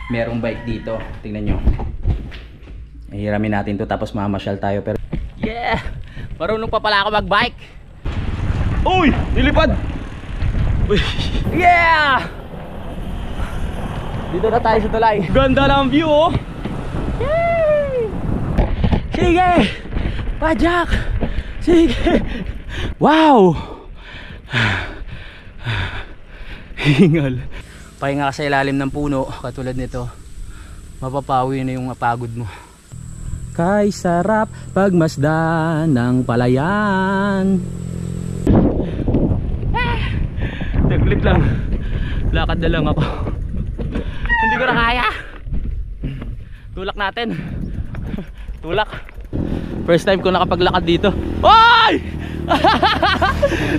merong bike dito. Tingnan nyo. Hiramin natin to tapos mamasyal tayo. Pero yeah! Marunong pa pala ako mag-bike. Uy! Nilipad! Uy. Yeah! Dito na tayo sa tulay. Ganda ng view oh! Yay! Sige! Pajak! Sige! Wow! Hingal. Pahinga ka sa ilalim ng puno katulad nito. Mapapawi na yung pagod mo. Kay sarap pagmasdan ng palayan. Taglit lang. Lakad na lang ako. Hindi ko na kaya. Tulak natin. Tulak. First time ko nakapaglakad dito. Oy!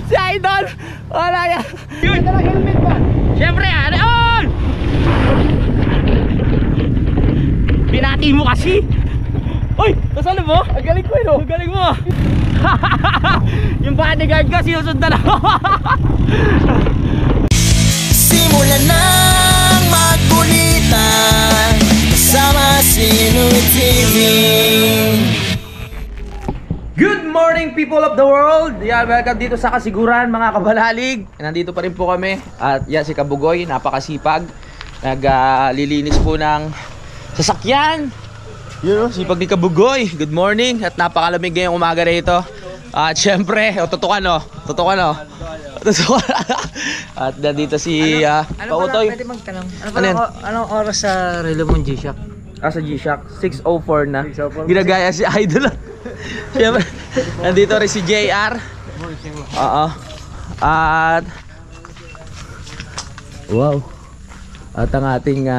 Si Idol! Wala yan. Yun! Helmet ba? Siyempre yan. Oy! Binati mo kasi. Oy! Nasaan mo? Ang galing ko yun. Ang galing mo. Yung bodyguard ka sinusundan ako. Simulan ng magkulitan kasama si Nuit TV. Good morning people of the world! Yan, welcome dito sa Kasiguran mga kabalalig. Nandito pa rin po kami. At yan si Kabugoy, napakasipag. Naglilinis po ng sasakyan. Yun o, sipag ni Kabugoy. Good morning. At napakalamig ngayong umaga na ito. At syempre, tutukan o. Tutukan o. At nandito si Pautoy. Pwede magtanong. Anong oras sa relo mong G-Shock? Sa G-Shock, 6:04 na. Ginagaya si Idol. Siyempre, nandito rin si JR. Oo. At wow. At ang ating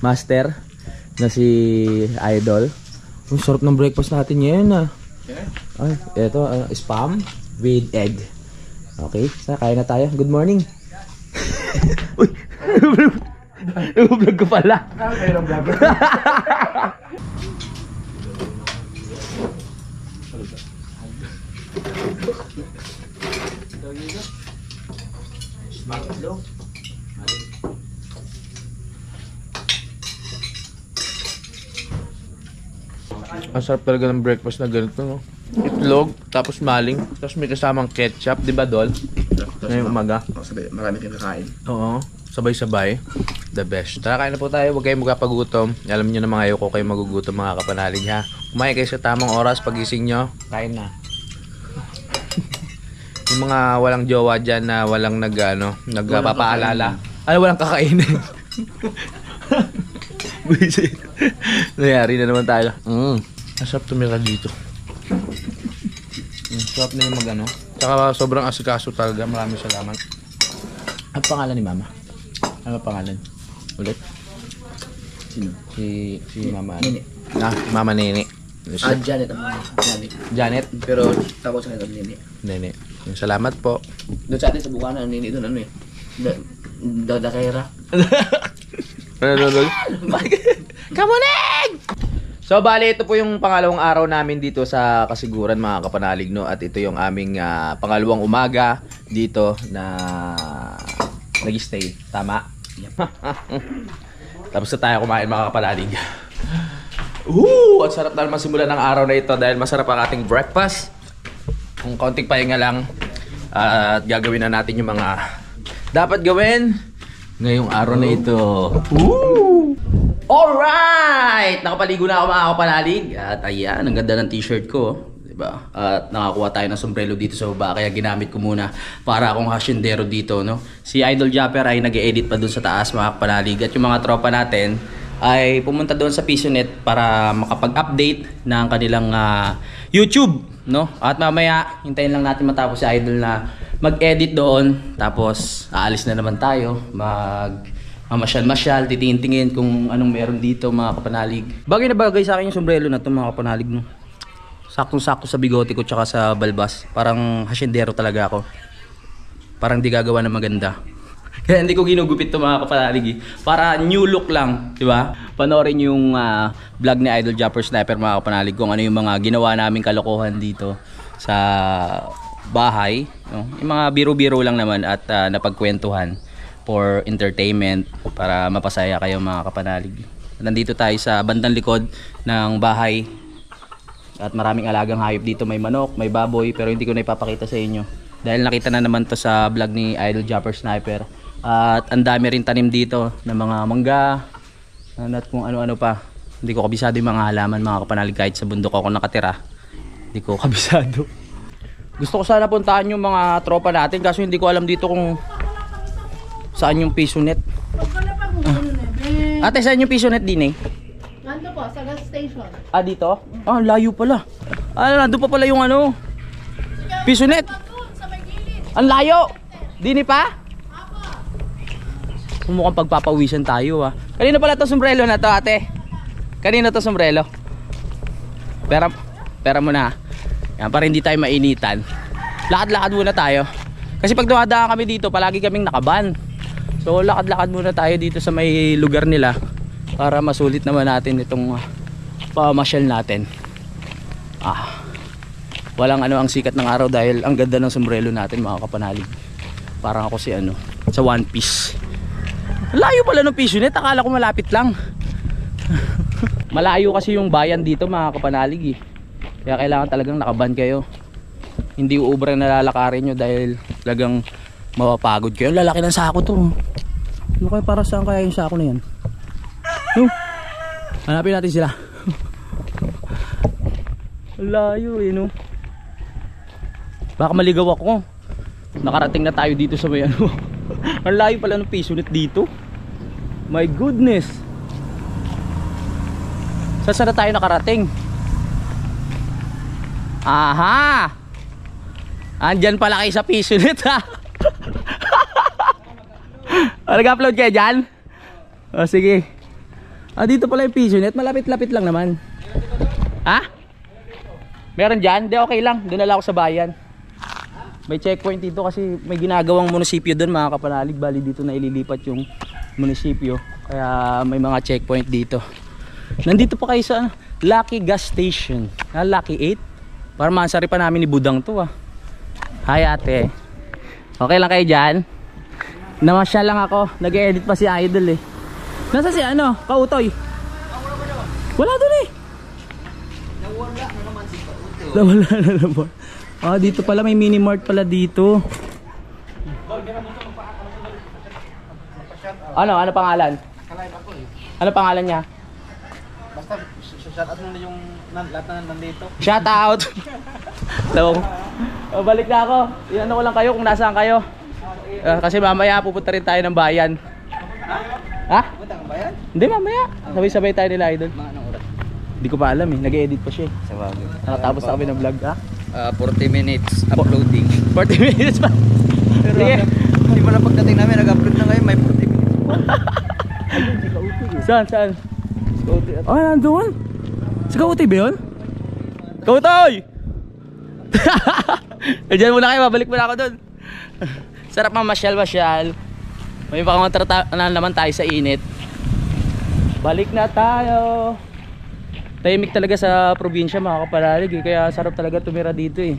master na si Idol. Ang sarap ng breakfast natin ngayon Ay, ito spam with egg. Okay, kain na tayo. Good morning. Uy, vlog ko pala. Mayroong vlog. Ang sarap talaga ng breakfast na ganito, no? Itlog, tapos maling, tapos may kasamang ketchup, di ba, Dol? Ngayong umaga. Marami kang kakain. Oo, sabay-sabay. The best. Tara, kain na po tayo. Huwag kayong magpapagutom. Alam niyo naman ayoko kayo magugutom mga kapanalig, ha? Kumain kayo sa tamang oras, pagising nyo, kain na. Yung mga walang jowa dyan na walang nagpapaalala. Walang kakainin. Buisit. Nangyari na naman tayo. Masarap tumira dito. Sarap na yung magano. Tsaka sobrang asikaso talaga. Maraming salamat. Ang pangalan ni Mama? Ano pangalan? Ulit? Sino? Si Mama. Nini. Mama Nini. Janet ang Janet. Janet? Pero tapos sa kanila Nini. Nini. Salamat po. Doon sa atin sa Bukana, Nini doon ano eh. Dakera. Kamuning! So bali ito po yung pangalawang araw namin dito sa Kasiguran mga kapanalig, no? At ito yung aming pangalawang umaga dito na nag-stay. Tama? Tapos na tayo kumain mga kapanalig. At sarap na naman simulan ng araw na ito dahil masarap ang ating breakfast. Kung kaunting pahinga lang at gagawin na natin yung mga dapat gawin ngayong araw na ito. Alright! Nakapaligo na ako mga kapanalig. At ayan, ang ganda ng t-shirt ko. Diba? At nakakuha tayo ng sombrero dito sa baba. Kaya ginamit ko muna para akong hasyendero dito, no? Si Idol Japper ay nag-edit pa dun sa taas mga kapanalig. At yung mga tropa natin ay pumunta doon sa Pisonet para makapag-update ng kanilang YouTube, no? At mamaya, hintayin lang natin matapos si Idol na mag-edit doon. Tapos, aalis na naman tayo. Mamasyal-masyal, titingin kung anong meron dito mga kapanalig. Bagay na bagay sa akin yung sombrero na ito mga kapanalig, no? Saktong-sakto sa bigote ko tsaka sa balbas. Parang hasyendero talaga ako. Parang di gagawa na maganda. Kaya hindi ko ginugupit ito mga kapanalig. Para new look lang, di ba? Panoorin yung vlog ni Idol Japper Sniper mga kapanalig kung ano yung mga ginawa naming kalokohan dito sa bahay, no? Yung mga biro-biro lang naman at napagkwentuhan. for entertainment, para mapasaya kayo mga kapanalig. Nandito tayo sa bandang likod ng bahay at maraming alagang hayop dito. May manok, may baboy, pero hindi ko na ipapakita sa inyo dahil nakita na naman to sa vlog ni Idol Japper Sniper. At ang dami rin tanim dito ng mga mangga at kung ano-ano pa. Hindi ko kabisado yung mga halaman mga kapanalig, kahit sa bundok ako nakatira. Hindi ko kabisado. Gusto ko sana puntahan yung mga tropa natin, kaso hindi ko alam dito kung saan yung piso net. Ate, saan yung piso net din eh? Nando po, sa gas station. Ah, dito? Ah, layo pala. Ah, nandun pa pala yung ano, piso net. Sa may gilid. Ang layo. Dini pa? Mukhang pagpapawisan tayo ah. Kanina pala to sombrero na to, ate. Kanina to sombrero. Pera mo na. Yan, para hindi tayo mainitan. Lakad-lakad muna tayo. Kasi pag dumadaan kami dito, palagi kaming nakaban. So lakad-lakad muna tayo dito sa may lugar nila para masulit naman natin itong pamasyal natin. Walang ano ang sikat ng araw dahil ang ganda ng sombrero natin mga kapanalig. Parang ako si ano, sa One Piece. Layo pala ng piso net, akala ko malapit lang. Malayo kasi yung bayan dito mga kapanalig eh. Kaya kailangan talagang nakaban kayo. Hindi uubra na lalakarin nyo dahil talagang mapapagod kayo. Lalaki ng sako to. Ano kaya, para saan kaya yung sako na yan? No? Hanapin natin sila. Layo eh no. Baka maligaw ako. Nakarating na tayo dito sa may ano. Ang layo pala ng piso net dito. My goodness. Saan na tayo nakarating? Aha! Andyan pala kayo sa piso net ha. Nag-upload kayo dyan? O sige. Dito pala yung piso net. Malapit-lapit lang naman. Ha? Meron dyan? Di okay lang. Doon na lang ako sa bayan. May checkpoint dito kasi may ginagawang munisipyo doon mga kapanalig. Bali dito na ililipat yung munisipyo. Kaya may mga checkpoint dito. Nandito pa kayo sa Lucky Gas Station. Lucky 8. Para mansari pa namin ni Budang to ah. Hi ate. Okay lang kayo dyan? Namasya lang ako. Nag-edit pa si Idol eh. Nasa si ano? Kautoy? Wala doon eh. Nawala na naman. Dito pala may mini mart pala dito. Ano pangalan? Ano pangalan niya? Basta shout out na yung lahat na nandito. Shout out. So, balik na ako. Iano ko lang kayo kung nasaan kayo. Kasi mamaya pupunta rin tayo ng bayan. Ha? Pupunta ng bayan? Hindi, mamaya. Sabay-sabay tayo nila Idol. Mga anong oras? Hindi ko pa alam eh. Nag-edit pa siya eh. Sa bagay. Nakatapos na kami ng vlog ha. 40 minutes uploading. 40 minutes pa. Sige. Hindi pala pagdating namin nag-upload na ngayon may 40 minutes po. Saan? Sa Kautoy. Nandun? Sa Kautoy ba yun? Kautoy! Diyan muna kayo, babalik muna ako dun. Sarap mamasyal-masyal. May pakuntra na naman tayo sa init. Balik na tayo. Tahimik talaga sa probinsya mga kapanalig eh. Kaya sarap talaga tumira dito eh.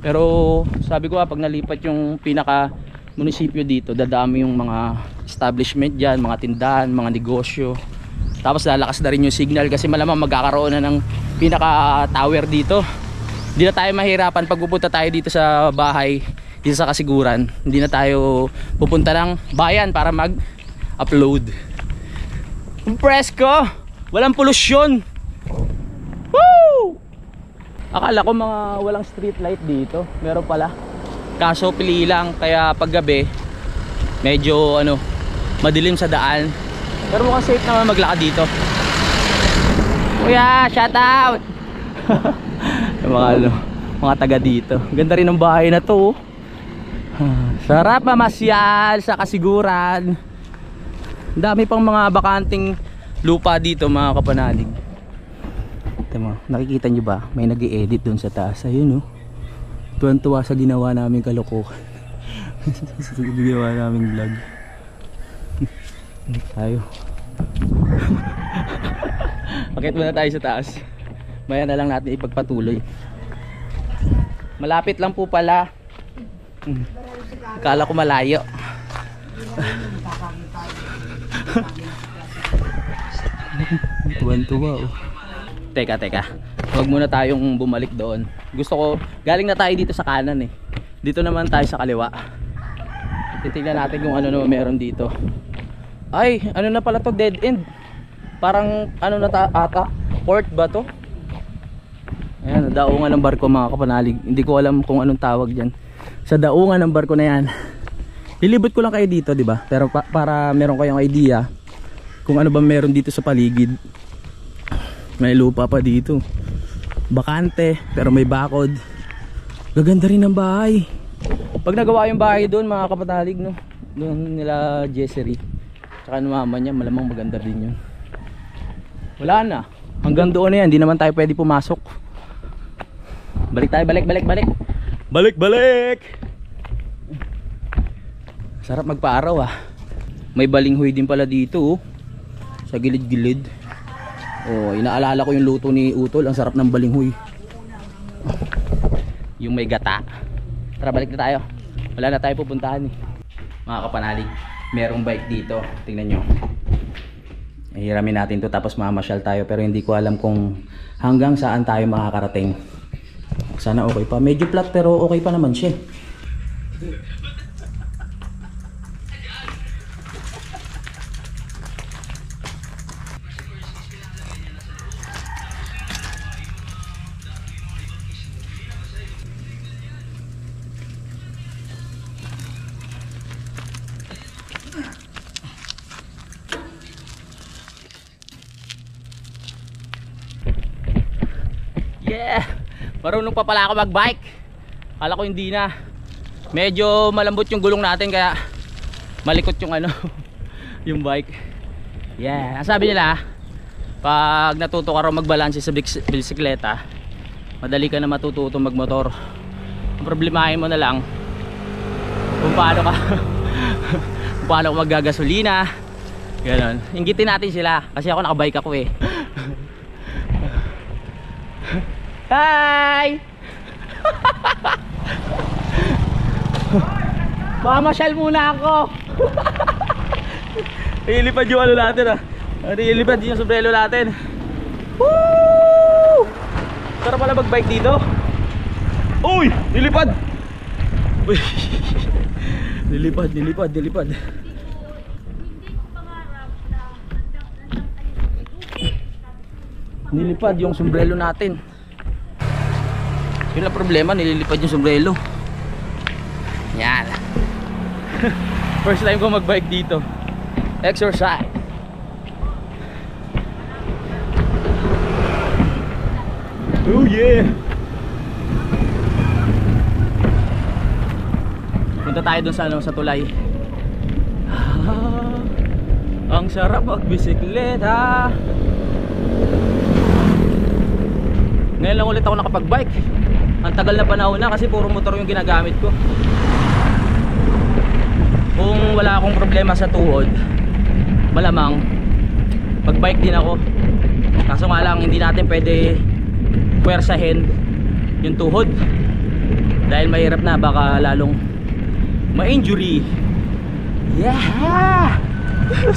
Pero sabi ko pag nalipat yung pinaka munisipyo dito, dadami yung mga establishment dyan, mga tindahan, mga negosyo. Tapos lalakas na rin yung signal kasi malamang magkakaroon na ng pinaka tower dito. Hindi na tayo mahirapan pag pupunta tayo dito sa bahay, dito sa Kasiguran. Hindi na tayo pupunta ng bayan para mag-upload. Presko! Walang polusyon! Woo! Akala ko mga walang street light dito. Meron pala. Kaso pili lang, kaya paggabi medyo madilim sa daan. Pero mukhang safe naman maglakad dito. Kuya, shout out! mga taga dito. Ganda rin ng bahay na to. Sarap mamasyal sa Kasiguran. Dami pang mga bakanting lupa dito mga kapanalig. Nakikita nyo ba? May nag-i-edit dun sa taas. Ayun tuwan-tuwa sa ginawa namin kalokohan. Sa ginawa namin vlog. Tayo. Bakit muna tayo sa taas? Maya na lang natin ipagpatuloy. Malapit lang po pala. Akala ko malayo. Tuwan-tuwa oh. Teka. Huwag muna tayong bumalik doon. Gusto ko, galing na tayo dito sa kanan eh. Dito naman tayo sa kaliwa. Titignan natin kung ano naman meron dito. Ay, ano na pala to, dead end. Parang ano na ata, port ba to? Ayan, daungan ng barko mga kapanalig. Hindi ko alam kung anong tawag dyan. Sa daungan ng barko na yan. Lilibot ko lang kayo dito, di ba? Pero para meron kayong idea kung ano ba meron dito sa paligid. May lupa pa dito. Bakante, pero may bakod. Gaganda rin ng bahay. Pag nagawa yung bahay doon mga kapanalig, no? Doon nila Jessery. Tsaka ng mama niya, malamang maganda din yun. Wala na. Hanggang doon na yan, hindi naman tayo pwede pumasok. Balik tayo, balik. Balik! Sarap magpaaraw ah. May balinghoy din pala dito oh. Sa gilid-gilid. Oh, inaalala ko yung luto ni Utol, ang sarap ng balinghoy. Yung may gata. Tara, balik na tayo. Wala na tayo pupuntahan eh. Mga kapanalig, merong bike dito. Tingnan nyo. Hiramin natin to tapos mamasyal tayo, pero hindi ko alam kung hanggang saan tayo makakarating. Sana okay pa. Medyo flat pero okay pa naman siya. Yeah! Marunong pa pala ako mag-bike. Kala ko hindi na. Medyo malambot yung gulong natin kaya malikot yung ano yung bike. Yeah, ang sabi nila pag natuto ka raw magbalanse sa bisikleta, madali ka na matututo magmotor. Ang problemahin mo na lang kung paano ka kung paano ka maggagasolina. Ganon. Inggitin natin sila kasi ako nakabike ako eh. Hi! Mamasyal muna ako. Ilipad yung ano natin ah. Ilipad yung sombrero natin. Woo! Sarap pala mag-bike dito. Uy! Nilipad! Uy! Nilipad. Nilipad yung sombrero natin. Yun ang problema, nililipad yung sombrero. Yan. First time ko mag-bike dito. Exercise. Oh yeah. Punta tayo dun sa ano, sa tulay. Ang sarap magbisikleta. Ngayon lang ulit ako nakapag-bike. Ang tagal na panahon na kasi puro motor yung ginagamit ko. Kung wala akong problema sa tuhod, malamang mag-bike din ako. Kaso nga lang hindi natin pwede puwersahin yung tuhod dahil mahirap na, baka lalong ma-injury. Yeah!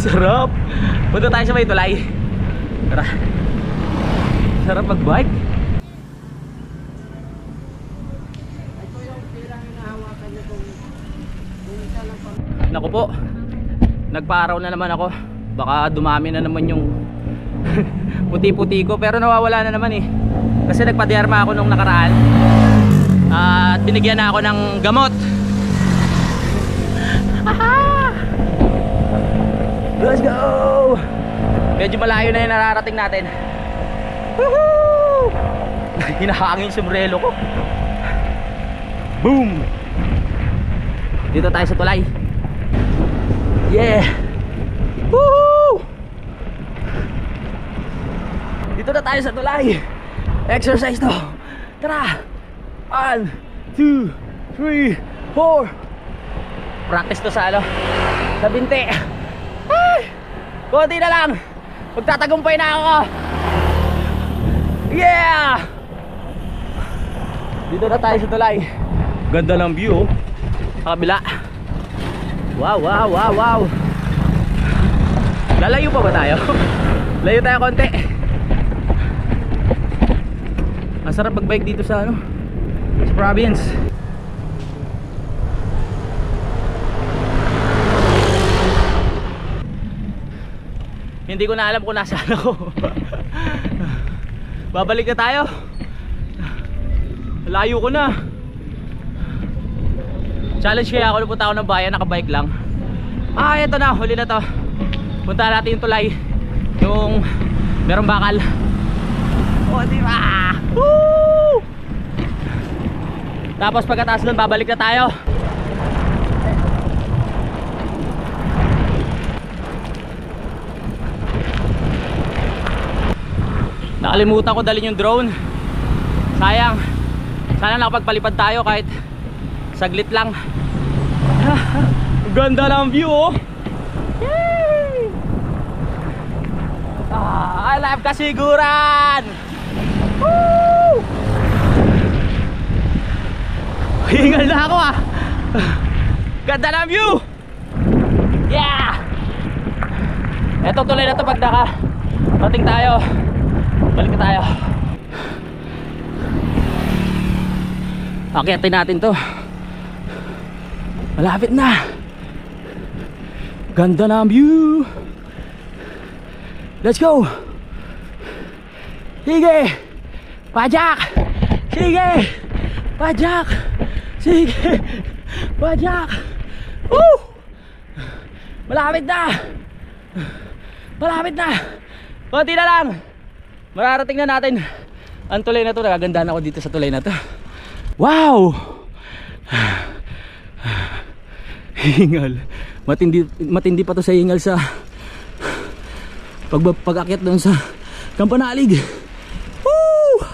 Sarap! Punta tayo sa may tulay. Tara. Sarap mag-bike. Naku po, nagpaaraw na naman ako. Baka dumami na naman yung puti-puti ko, pero nawawala na naman eh. Kasi nagpa-derma ako nung nakaraan at binigyan na ako ng gamot. Let's go! Medyo malayo na yung nararating natin. Woohoo! Hinahangin yung sombrero ko. Boom! Dito tayo sa tulay. Yeah! Woohoo! Dito na tayo sa tulay. Exercise to. Tara! 1, 2, 3, 4. Practice to sa ano, sa binte. Ay! Konti na lang. Magtatagumpay na ako. Yeah! Dito na tayo sa tulay. Ganda ng view sa kabila. Wow, wow, wow, wow. Lalayo pa ba tayo? Layo tayo konti. Ang sarap magbike dito sa ano, sa province. Hindi ko na alam kung nasaan ako. Babalik na tayo. Layo ko na. Challenge kaya ako, napunta ako ng bayan, nakabike lang. Eto na, huli na to. Punta natin yung tulay, yung merong bakal. Diba? Woo! Tapos pagkataas doon, babalik na tayo. Nakalimutan ko dalhin yung drone. Sayang. Sana nakapagpalipad tayo kahit saglit lang. Ganda ng view, oh. Yay! I love Kasiguran. Woo! Hingal na ako, ah. Ganda ng view. Yeah. Etong tuloy na to, pag nakapating tayo, balik na tayo. Akyatin natin to. Malapit na. Ganda na ang view. Let's go. Sige. Pajak. Sige. Pajak. Sige. Pajak. Woo! Malapit na. Malapit na. Konti na lang. Mararating na natin ang tulay na to. Nagagandahan ako dito sa tulay na to. Wow! Hingal. Matindi pa to sa hingal sa pag-akyat doon sa Kampanalig. Woo!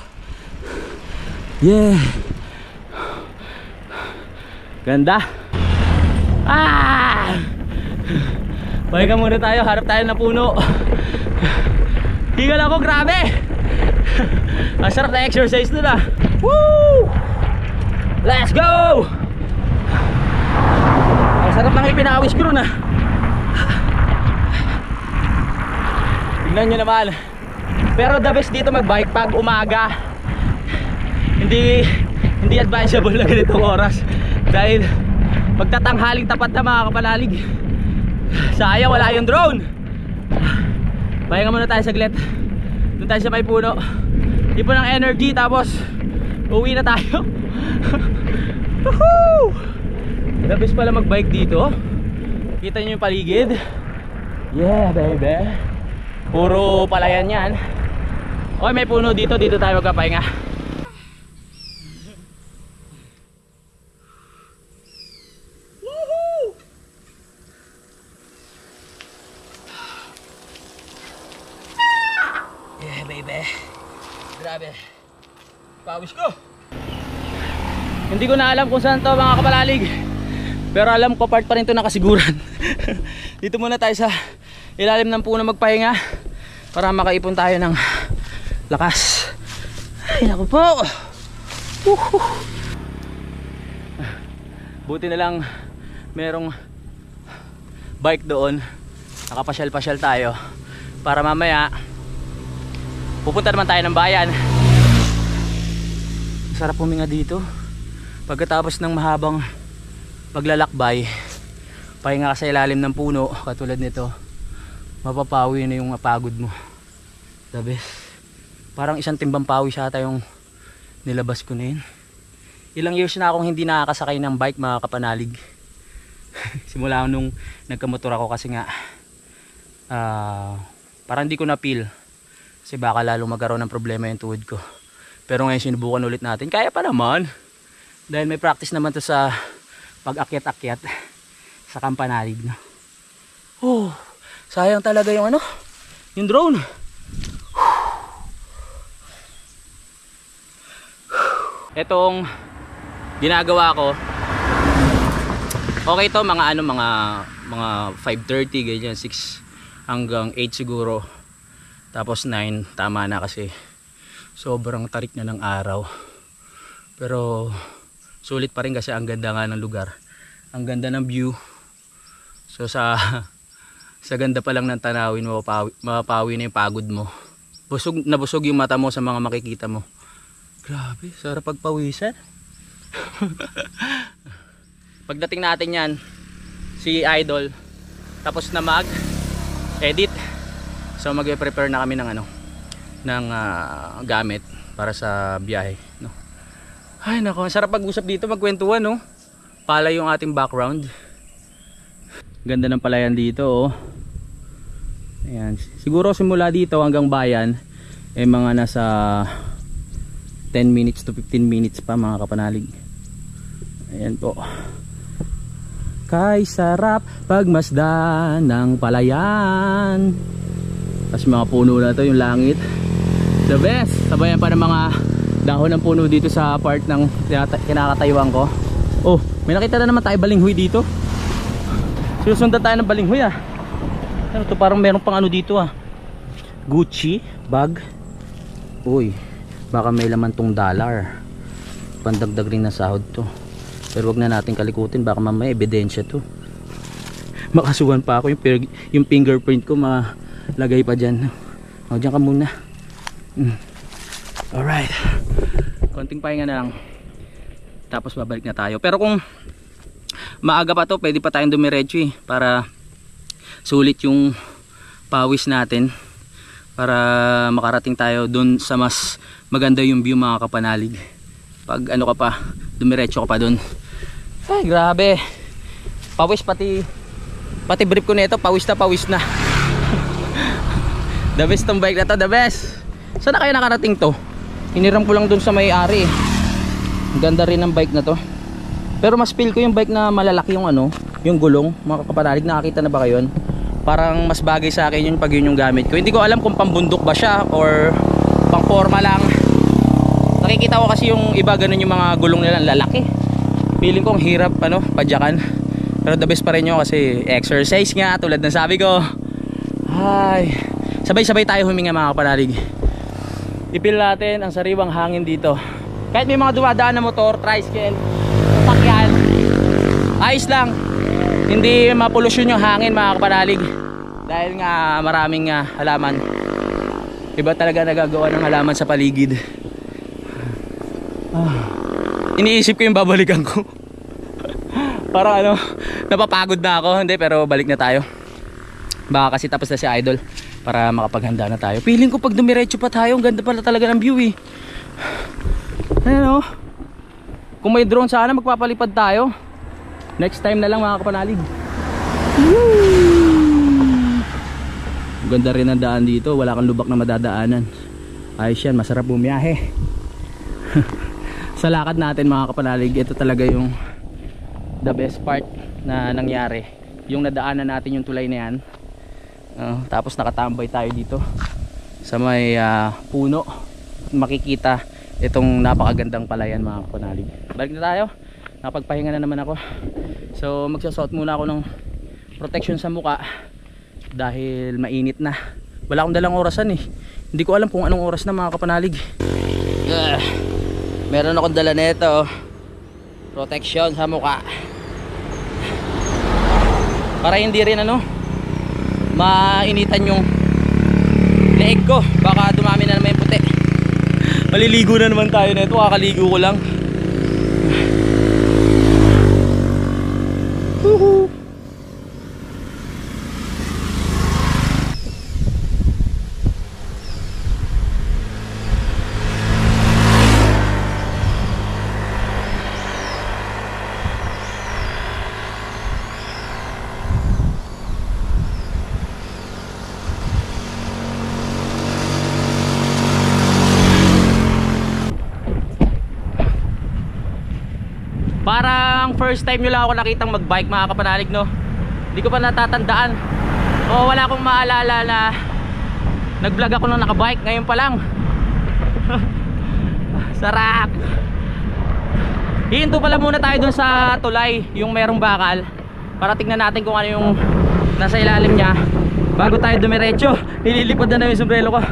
Yeah. Ganda. Pahinga muna tayo, harap tayo na puno. Hingal ako, grabe. Ang sarap na exercise doon, ah. Woo! Let's go! Ang sarap ng ipinawis ko ron, ah. Tignan nyo naman. Pero the best dito magbike pag umaga. Hindi advisable na ganitong oras. Dahil magtatanghaling tapat na, mga kapanalig. Sayang wala yung drone. Pahinga muna tayo saglit. Doon tayo sa may puno. Ipon ng energy, tapos uwi na tayo. Woohoo! The best pala magbike dito. Kita nyo yung paligid. Yeah, baby. Puro palayan yan. Okay, may puno dito. Dito tayo magpapahinga. Woohoo! Yeah, baby. Grabe. Pawis ko. Hindi ko na alam kung saan to, mga kapalalig. Pero alam ko part pa rin to ng Kasiguran. Dito muna tayo sa ilalim ng puno magpahinga para makaipon tayo ng lakas. Ay, naku po. Buti na lang merong bike doon. Nakapasyal-pasyal tayo para mamaya pupunta naman tayo ng bayan. Sarap huminga dito. Pagkatapos ng mahabang paglalakbay, pahinga ka sa ilalim ng puno katulad nito, mapapawi na yung pagod mo. The best. Parang isang timbang pawis ata yung nilabas ko na yun. Ilang years na akong hindi nakakasakay ng bike, mga kapanalig. Simula nung nagkamotor ako kasi nga parang hindi ko na-feel. Kasi baka lalong magkaroon ng problema yung tuhod ko. Pero ngayon sinubukan ulit natin. Kaya pa naman. Dahil may practice naman to sa pag-akyat-akyat sa Kampanalig, no? Oh, sayang talaga yung ano, yung drone. Etong ginagawa ko, okay to, mga ano, mga 5:30 ganyan, 6 hanggang 8 siguro. Tapos 9 tama na kasi sobrang tarik na ng araw. Pero sulit pa rin kasi ang ganda nga ng lugar, ang ganda ng view, So sa ganda pa lang ng tanawin, mapapawi na yung pagod mo. Busog na busog yung mata mo sa mga makikita mo. Grabe, sarap pagpawisan. Pagdating natin yan, si Idol tapos na mag-edit. So mag-prepare na kami ng gamit para sa biyahe, no. Ay nako, sarap pag-usap dito, magkwentuhan, no. Pala yung ating background. Ganda ng palayan dito, oh. Ayan. Siguro simula dito hanggang bayan mga nasa 10 minutes to 15 minutes pa, mga kapanalig. Ayan po. Kay sarap pagmasdan ng palayan. Tapos mga puno na to, yung langit. The best. Sabayan pa ng mga dahon ng puno dito sa part ng kinakatayuan ko. Oh, may nakita na naman tayo balinghoy dito. Sinusundan tayo ng balinghoy, ah. Ano to, parang meron pang ano dito, ah. Gucci bag. Uy, baka may laman tong dollar. Pandagdag rin na sahod to. Pero wag na natin kalikutin, baka mamaya ebidensya to. Makasuhan pa ako, yung fingerprint ko malagay pa dyan. O, dyan ka muna. Alright, konting pahinga na lang, tapos babalik na tayo. Pero kung maaga pa to, pwede pa tayong dumiretso, para sulit yung pawis natin, para makarating tayo dun sa mas maganda yung view, mga kapanalig. Pag ano ka pa, dumiretso ka pa dun. Ay grabe, pawis, pati brief ko nito, pawis na. The best tong bike na to, the best. Saan na kaya nakarating to? Hiniram ko lang dun sa may-ari. Ganda rin ng bike na to. Pero mas feel ko yung bike na malalaki yung yung gulong. Mga kapanalig, nakakita na ba kayo yun? Parang mas bagay sa akin yun pag yun yung gamit ko. Hindi ko alam kung pambundok ba siya or pang forma lang. Nakikita ko kasi yung iba ganun yung mga gulong nila, lalaki. Feeling ko ang hirap padyakan. Pero the best pa rin yun kasi exercise nga, tulad ng sabi ko. Ay, sabay-sabay tayo huminga, mga kapanalig. Ipil natin ang sariwang hangin dito. Kahit may mga dumadaan na motor, tricycle, sakyan, ayos lang. Hindi mapolusyon yung hangin, mga kapanalig. Dahil nga maraming halaman. Iba talaga nagagawa ng halaman sa paligid. Iniisip ko yung babalikan ko. Parang napapagod na ako. Hindi, pero balik na tayo. Baka kasi tapos na si Idol para makapaghanda na tayo. Feeling ko pag dumiretso pa tayo, ang ganda pala talaga ng view, eh. Ayan, oh. Kung may drone sana, magpapalipad tayo. Next time na lang, mga kapanalig. Ganda rin ang daan dito, wala kang lubak na madadaanan. Ayos yan, masarap bumiyahe. Sa lakad natin, mga kapanalig, ito talaga yung the best part na nangyari. Yung nadaanan natin yung tulay na yan. Tapos nakatambay tayo dito sa may puno. Makikita itong napakagandang palayan, mga kapanalig. Balik na tayo, nakapagpahinga na naman ako. So magsasuot muna ako ng protection sa muka dahil mainit na. Wala akong dalang orasan, eh. Hindi ko alam kung anong oras na, mga kapanalig. Meron akong dala nito, protection sa muka, para hindi rin mainitan yung leeg ko. Baka dumami na naman yung puti. Maliligo na naman tayo nito, kakaligo ko lang. Parang first time nyo lang ako nakitang magbike, mga kapanalig, no? Hindi ko pa natatandaan. O wala akong maalala na nag-vlog ako nung nakabike. Ngayon pa lang. Sarap. Hihinto pala muna tayo dun sa tulay, yung merong bakal, para tignan natin kung ano yung nasa ilalim niya bago tayo dumiretso. Nililipad na yung sombrero ko.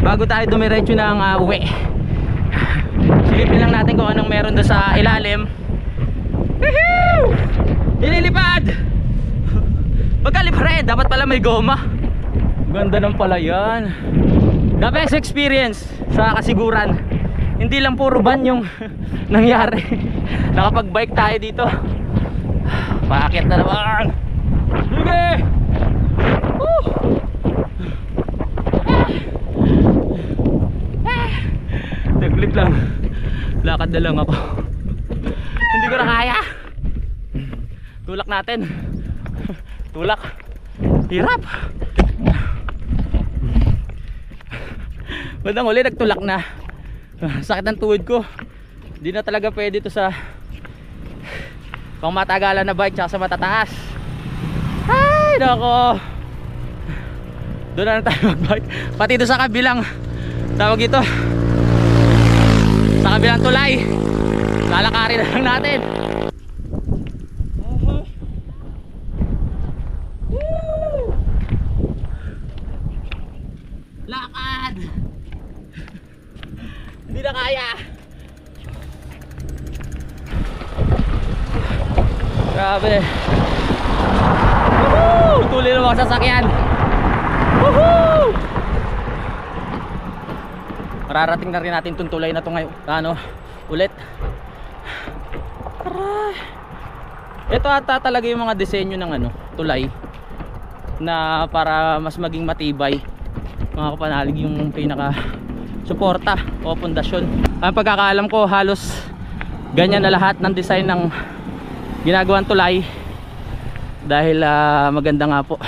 Bago tayo dumiretso ng uwi, silipin lang natin kung anong meron doon sa ilalim. Ililipad! Magkalibre, dapat pala may goma. Ganda ng pala yan. The best experience sa kasiguran. Hindi lang puro ban yung nangyari. Nakapag-bike tayo dito. Paakyat na naman. Sige! Taglit lang. Lakad na lang ako. Hindi ko na kaya. Tulak natin. Tulak. Hirap. Bandang uli nagtulak na. Sakit ng tuhod ko. Hindi na talaga pwede ito sa pang matagalan na bike tsaka sa matataas. Ay nako. Doon na tayo mag-bike. Pati ito sa kabilang tawag ito, sa kabilang tulay, lalakarin na lang natin. Lakad. Hindi na kaya. Grabe. Woohoo! Tuloy na mga sasakyan. Woohoo! Mararating na rin natin itong tulay na ito ngayon. Ulit. Aray. Ito ata talaga yung mga disenyo ng tulay na para mas maging matibay. Mga kapanalig yung pinaka suporta o pundasyon. Ang pagkakaalam ko halos ganyan na lahat ng design ng ginagawang tulay dahil maganda nga po,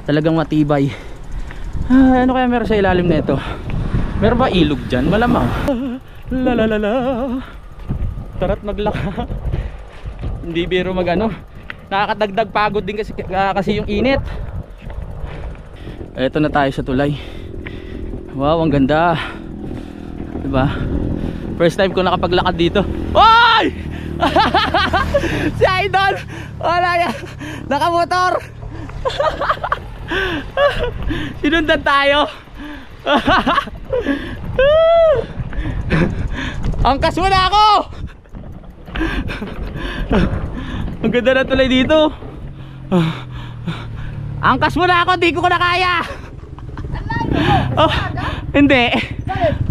talagang matibay. Ano kaya meron sa ilalim na ito? Meron ba ilog dyan? Malamang. Lalalala. Tara't maglaka. Hindi biro nakakadagdag pagod din kasi yung init. Eto na tayo sa tulay. Wow, ang ganda. Diba? First time ko nakapaglakad dito. Oy! Si Idol! Wala yan! Nakamotor! Sinundan tayo! Angkas mo na ako! Ang ganda na tulay dito. Angkas mo na ako, di ko na kaya. Oh, hindi.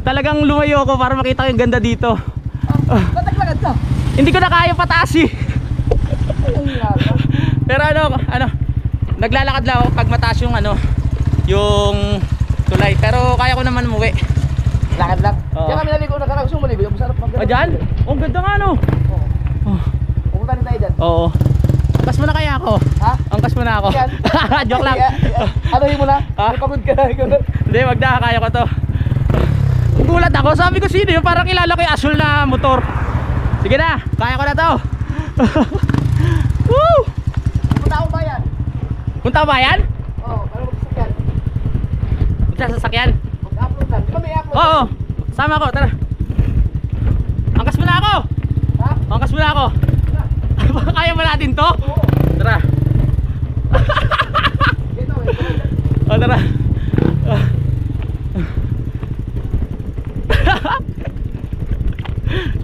Talagang lumayo ako para makita ko yung ganda dito. Lagad ka. Hindi ko na kaya pataas eh. Pero naglalakad lang ako pag mataas yung yung tulay. Pero kaya ko naman umuwi. Lakad lang. Oo. Diyan kami naligo na karang sumaligo. Yung masarap mag- Dyan? Oh, ang ganda nga Pupunta rin tayo dyan. Oo. Angkas mo na kaya ako. Ha? Angkas mo na ako. Yan. Joke lang. Ano yun mo na? Ha? May pagod ka na. Hindi, wag na, kaya ko to. Gulat ako, sabi ko sino yung parang kilala ko yung asul na motor. Sige na, kaya ko na to. Woo! Pupunta ako bayan. Punta ba yan? Oo, para magsasakyan. Punta sa sasakyan. Mag-upload lang. Di ba may upload? Oo, sama ko, tara. Angkas mo na ako. Ha? Angkas mo na ako. Kaya ba natin to? Oo. Tara. Dito, eh. O, tara.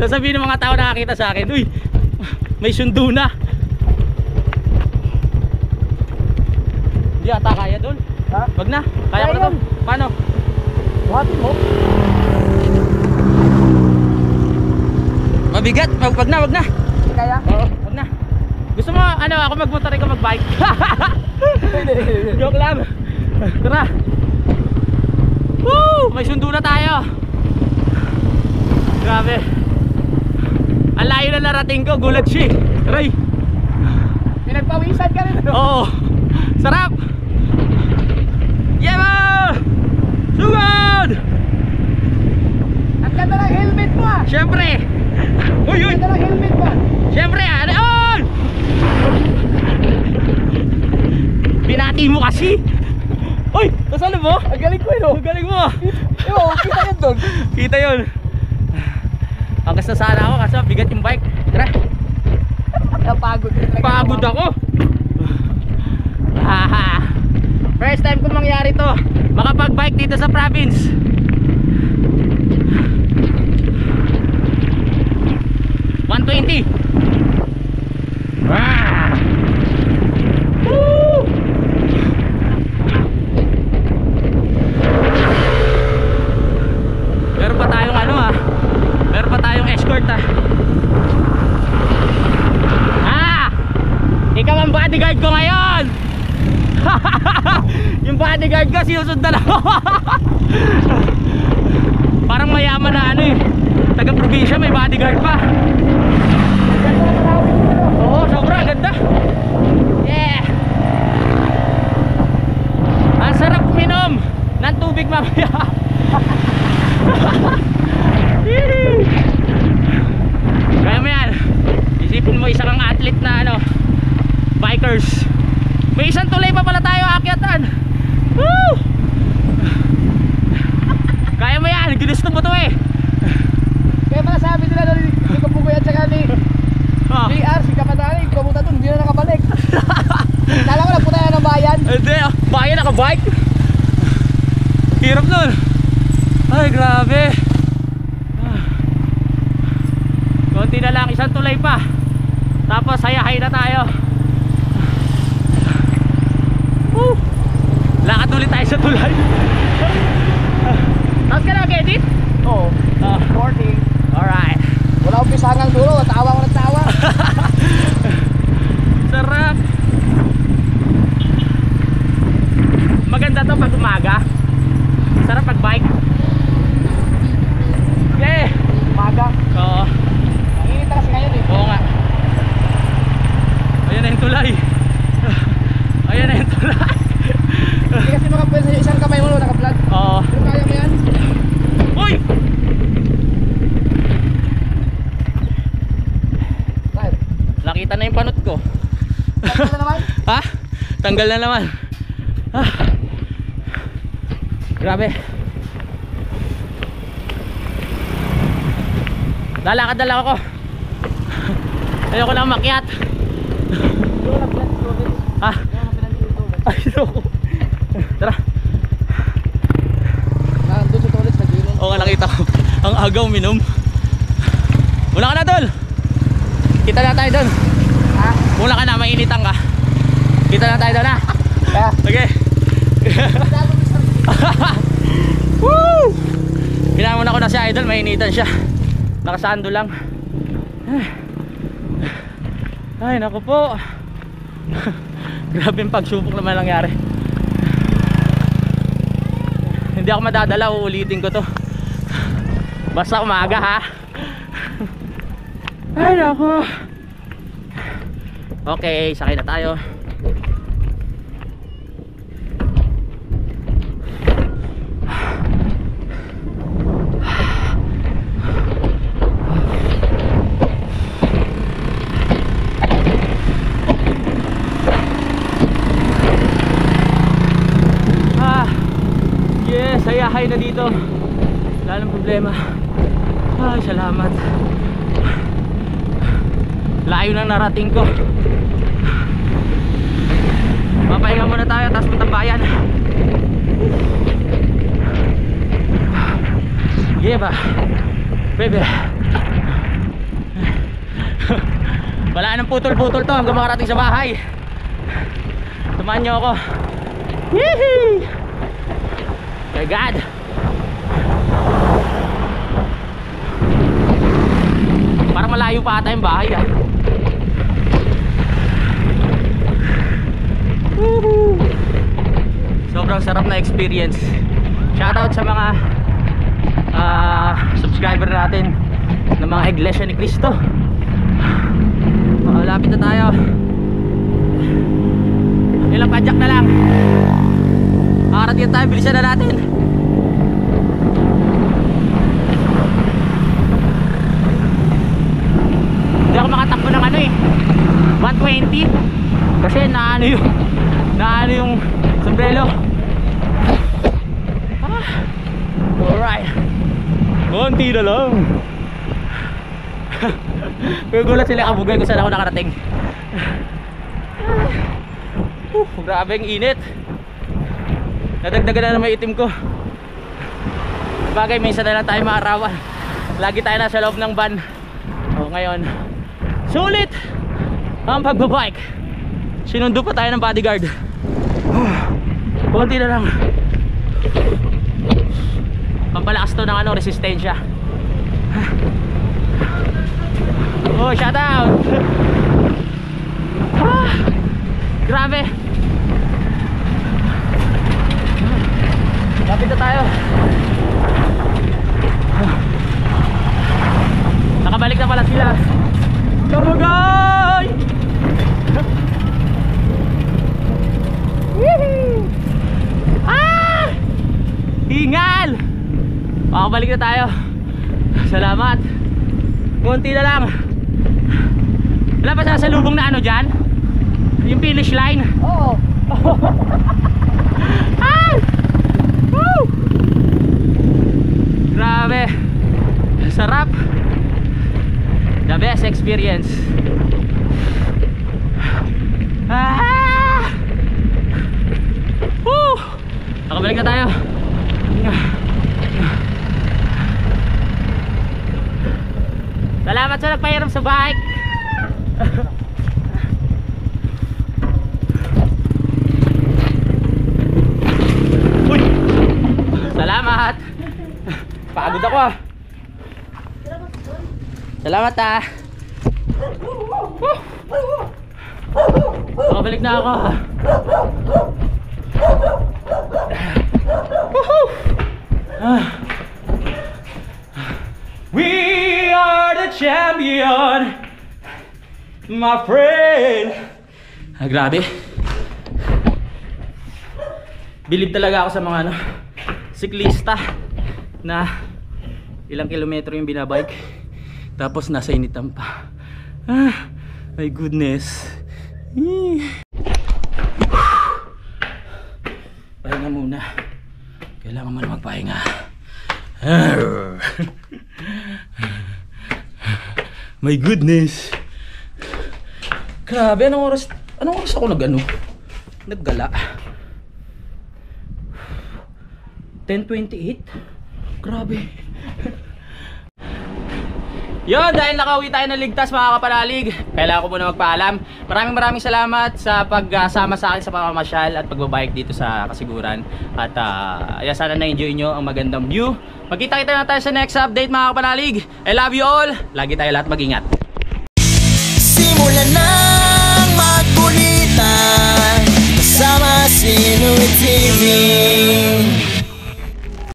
Sasabihin ng mga tao nakakita sa akin, uy, may sundo na. Hindi ata kaya doon. Ha? Wag na, kaya ko na to. Paano? Buhatin mo. Mabigat, wag na, wag na. Hindi kaya? Oo, wag na. Gusto mo, ako magmotor, ikaw magbike? Joke lang. Tara. Woo! May sundo na tayo. Grabe. Ang layo na narating ko, gulat siya. Aray. Pinagpawisan ka rin. Oo. Sarap. Yeah, man! Sugod! Ang ganda ng helmet mo ah. Siyempre. Uy, uy. Ang ganda ng helmet mo. Siyempre, oy! Binati mo kasi. Uy, nasaan mo? Ang galing ko yun oh. Ang galing mo. Yo, kita yun doon. Kita yun. Angkas na sana ako kasi bigat yung bike. Tara. Napagod. Pagod ako. First time ko mangyari to, makapag-bike dito sa province. $120. Woo! bodyguard ka, sinusundan ako. Parang mayaman na ano eh, taga probinsya, may bodyguard pa. Oo, sobra ganda. Yeah. Ang sarap minom ng tubig mamaya. Kaya mo yan. Isipin mo, isa kang athlete na ano, bikers. May isang tulay pa pala tayo aakyatan. Woo! Kaya mo yan, ginusto mo to eh. Kaya pala sabi nila doon, hindi ko po at saka ni JR, si Kapadali, pumunta doon, hindi na nakabalik. Kala ko na punta yan ng bayan. Hindi, bayan nakabike. Hirap nun. Ay, grabe. Konti na lang, isang tulay pa. Tapos hayahay na tayo. Woo! Lakad ulit tayo sa tulay. Tapos ka na mag-edit? Oo, morning. Alright. Wala akong pisangang duro, tawa ko ng tawa. Sarap. Maganda to pag umaga. Sarap pag bike. Yeah. Umaga. Oo. Init na kasi ngayon eh. Oo nga. Ayan na yung tulay. Ayan na yung tulay. Hindi kasi makapwede sa isang kamay mo naka-vlog. Oo. Pero kaya mo yan. Uy! Right. Nakita na yung panot ko. Tanggal na naman. Ha? Tanggal na naman. Ah. Grabe. Lalakad na lang ako. Ayoko na umakyat. Ha? Ay, no. Tara. Nandun sa toilet sa gilid. Oo nga, nakita ko. Ang agaw minom. Muna ka na tol. Kita na tayo doon. Ha? Muna ka na, mainitan ka. Kita na tayo doon ha. Yeah. Okay. Woo! Pinamuna ko na si Idol, mainitan siya. Nakasando lang. Ay, naku po. Grabe yung pagsubok naman nangyari. Hindi ako madadala, uulitin ko to. Basta umaga ha. Ay, naku. Okay, sakay na tayo. Yes, hayahay na dito. Wala nang problema. Ay, salamat. Layo nang narating ko. Papahinga muna tayo, tapos puntang bayan. Yeah ba? Bebe. Wala nang putol-putol to hanggang makarating sa bahay. Tumahan nyo ako. Yehey! My God! Parang malayo pa ata yung bahay ah. Sobrang sarap na experience. Shoutout sa mga subscriber natin ng mga Iglesia ni Cristo. Malapit na tayo. Ilang padyak na lang. Makarating tayo, bilisan na natin. Hindi ako makatakbo ng ano eh 120 kasi naano yung sombrero. Alright, konti na lang. Gugulat sila kabugay kung saan ako nakarating. Grabe ang init. Nadagdagan na naman itim ko. Bagay, minsan na lang tayo maarawan. Lagi tayo nasa loob ng van. O ngayon, sulit ang pagbabike. Sinundo pa tayo ng bodyguard. Konti na lang. Pampalakas to ng ano, resistensya. Oh, shout out. Grabe. Malapit na tayo. Nakabalik na pala sila. Kabugay! Ah! Hingal! Makabalik na tayo. Salamat. Kunti na lang. Wala pa sasalubong na ano dyan? Yung finish line. Oo. Ah! Woo! Grabe. Sarap. The best experience. Ah! Woo! Nakabalik na tayo. Salamat sa nagpahiram sa bike. Uy! Salamat. Pagod ako ah. Salamat ah. Nakabalik na ako. We are the champion, my friend. Ah, grabe. Bilib talaga ako sa mga ano, siklista na ilang kilometro yung binabike tapos nasa initan pa. Ah, my goodness. Pahinga muna. Kailangan mo na magpahinga. My goodness. Grabe, anong oras ako naggala? 10:28. Grabe. Yun, dahil nakauwi tayo ng ligtas mga kapanalig, kailangan ko muna magpaalam. Maraming salamat sa pagsama sa akin sa pamamasyal at pagbabike dito sa Kasiguran. At sana na-enjoy nyo ang magandang view. Magkita-kita na tayo sa next update mga kapanalig. I love you all. Lagi tayo lahat mag-ingat. Simulan ng magkulitan kasama si Louie TV.